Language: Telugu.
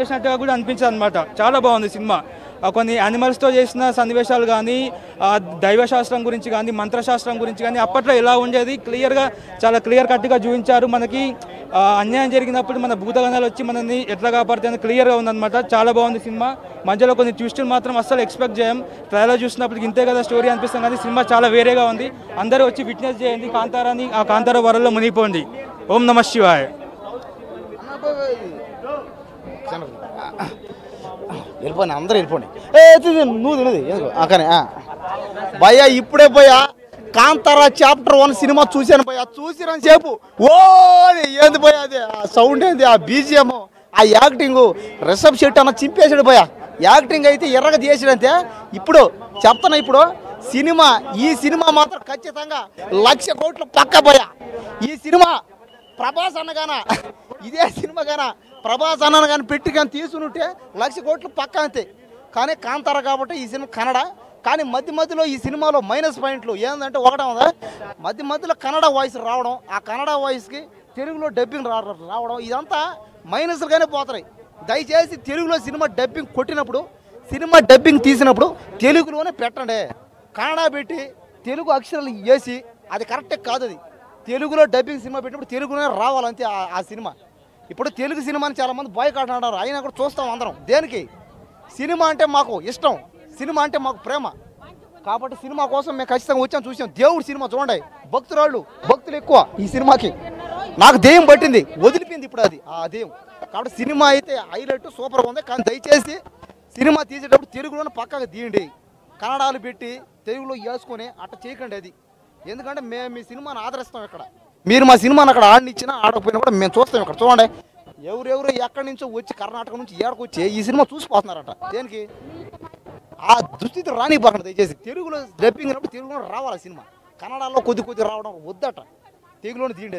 చేసినట్టుగా కూడా అనిపించదు అనమాట. చాలా బాగుంది సినిమా. కొన్ని యానిమల్స్తో చేసిన సన్నివేశాలు కానీ, దైవశాస్త్రం గురించి కానీ, మంత్రశాస్త్రం గురించి కానీ అప్పట్లో ఎలా ఉండేది క్లియర్గా, చాలా క్లియర్ కట్గా చూపించారు. మనకి అన్యాయం జరిగినప్పుడు మన భూతగణాలు వచ్చి మనల్ని ఎట్లా కాపాడుతాయని క్లియర్గా ఉందన్నమాట. చాలా బాగుంది సినిమా. మధ్యలో కొన్ని ట్విస్టులు మాత్రం అస్సలు ఎక్స్పెక్ట్ చేయం. ట్రైలర్ చూసినప్పటికి ఇంతే కదా స్టోరీ అనిపిస్తుంది, కానీ సినిమా చాలా వేరేగా ఉంది. అందరూ వచ్చి విట్నెస్ చేయండి కాంతారాని, ఆ కాంతార వరల్లో మునిగిపోండి. ఓం నమ శివాయ. వెళ్ళిపోయి అందరూ వెళ్ళిపోండి. నువ్వు తినది కానీ భయ్యా ఇప్పుడే పోయా కాంతారా చాప్టర్ 1 సినిమా చూశాను భయ్యా. చూసినా సేపు ఓ ఏంది భయ్యా అది, ఆ సౌండ్ ఏంది, ఆ బీజిఎం, ఆ యాక్టింగ్, రిషబ్ శెట్టి అన్న చింపేశాడు భయ్యా. యాక్టింగ్ అయితే ఎర్రగా చేసాడంతే. ఇప్పుడు చెప్తున్నా, ఇప్పుడు సినిమా, ఈ సినిమా మాత్రం ఖచ్చితంగా 1,00,000 కోట్లు పక్క భయ్యా. ఈ సినిమా ప్రభాస్ అన్నగానా, ఇదే సినిమా గానా ప్రభాస్ అన్నను కానీ పెట్టి కానీ తీసుకుంటే 1,00,000 కోట్లు పక్క అంతే. కానీ కాంతార కాబట్టి ఈ సినిమా కన్నడ. కానీ మధ్యలో ఈ సినిమాలో మైనస్ పాయింట్లు ఏంటంటే, ఒకటే ఉందా, మధ్యలో కన్నడ వాయిస్ రావడం, ఆ కన్నడ వాయిస్కి తెలుగులో డబ్బింగ్ రావడం, ఇదంతా మైనస్గానే పోతాయి. దయచేసి తెలుగులో సినిమా డబ్బింగ్ కొట్టినప్పుడు, సినిమా డబ్బింగ్ తీసినప్పుడు తెలుగులోనే పెట్టండి. కన్నడ పెట్టి తెలుగు అక్షరాలు వేసి అది కరెక్టే కాదు. అది తెలుగులో డబ్బింగ్ సినిమా పెట్టినప్పుడు తెలుగులోనే రావాలంతే ఆ సినిమా. ఇప్పుడు తెలుగు సినిమాని చాలామంది బాయ్కాట్ అంటారు, అయినా కూడా చూస్తాం అందరం. దేనికి? సినిమా అంటే మాకు ఇష్టం, సినిమా అంటే మాకు ప్రేమ. కాబట్టి సినిమా కోసం మేము ఖచ్చితంగా వచ్చాం, చూసాం. దేవుడు సినిమా చూడండి, భక్తులు ఎక్కువ ఈ సినిమాకి. నాకు దెయ్యం పట్టింది, వదిలిపోయింది ఇప్పుడు అది, ఆ దెయ్యం. కాబట్టి సినిమా అయితే హైలైట్ సూపర్గా ఉంది. కానీ దయచేసి సినిమా తీసేటప్పుడు తెలుగులోనే పక్కగా తీయండి. కన్నడాలు పెట్టి తెలుగులో వేసుకొని అట్ట చేయకండి అది. ఎందుకంటే మేము మీ సినిమాని ఆదరిస్తాం. ఇక్కడ మీరు మా సినిమాని అక్కడ ఆడనిచ్చినా ఆడకపోయినా కూడా మేము చూస్తాం. ఇక్కడ చూడండి, ఎవరెవరు ఎక్కడి నుంచో వచ్చి కర్ణాటక నుంచి ఏడకొచ్చి ఈ సినిమా చూసిపోతున్నారట. దేనికి? ఆ దుస్థితి రానివ్వకండి దయచేసి. తెలుగులో డబ్బింగ్ అయినప్పుడు తెలుగులో రావాలి సినిమా. కన్నడలో కొద్ది రావడం వద్దట, తెలుగులోనే తీయండి.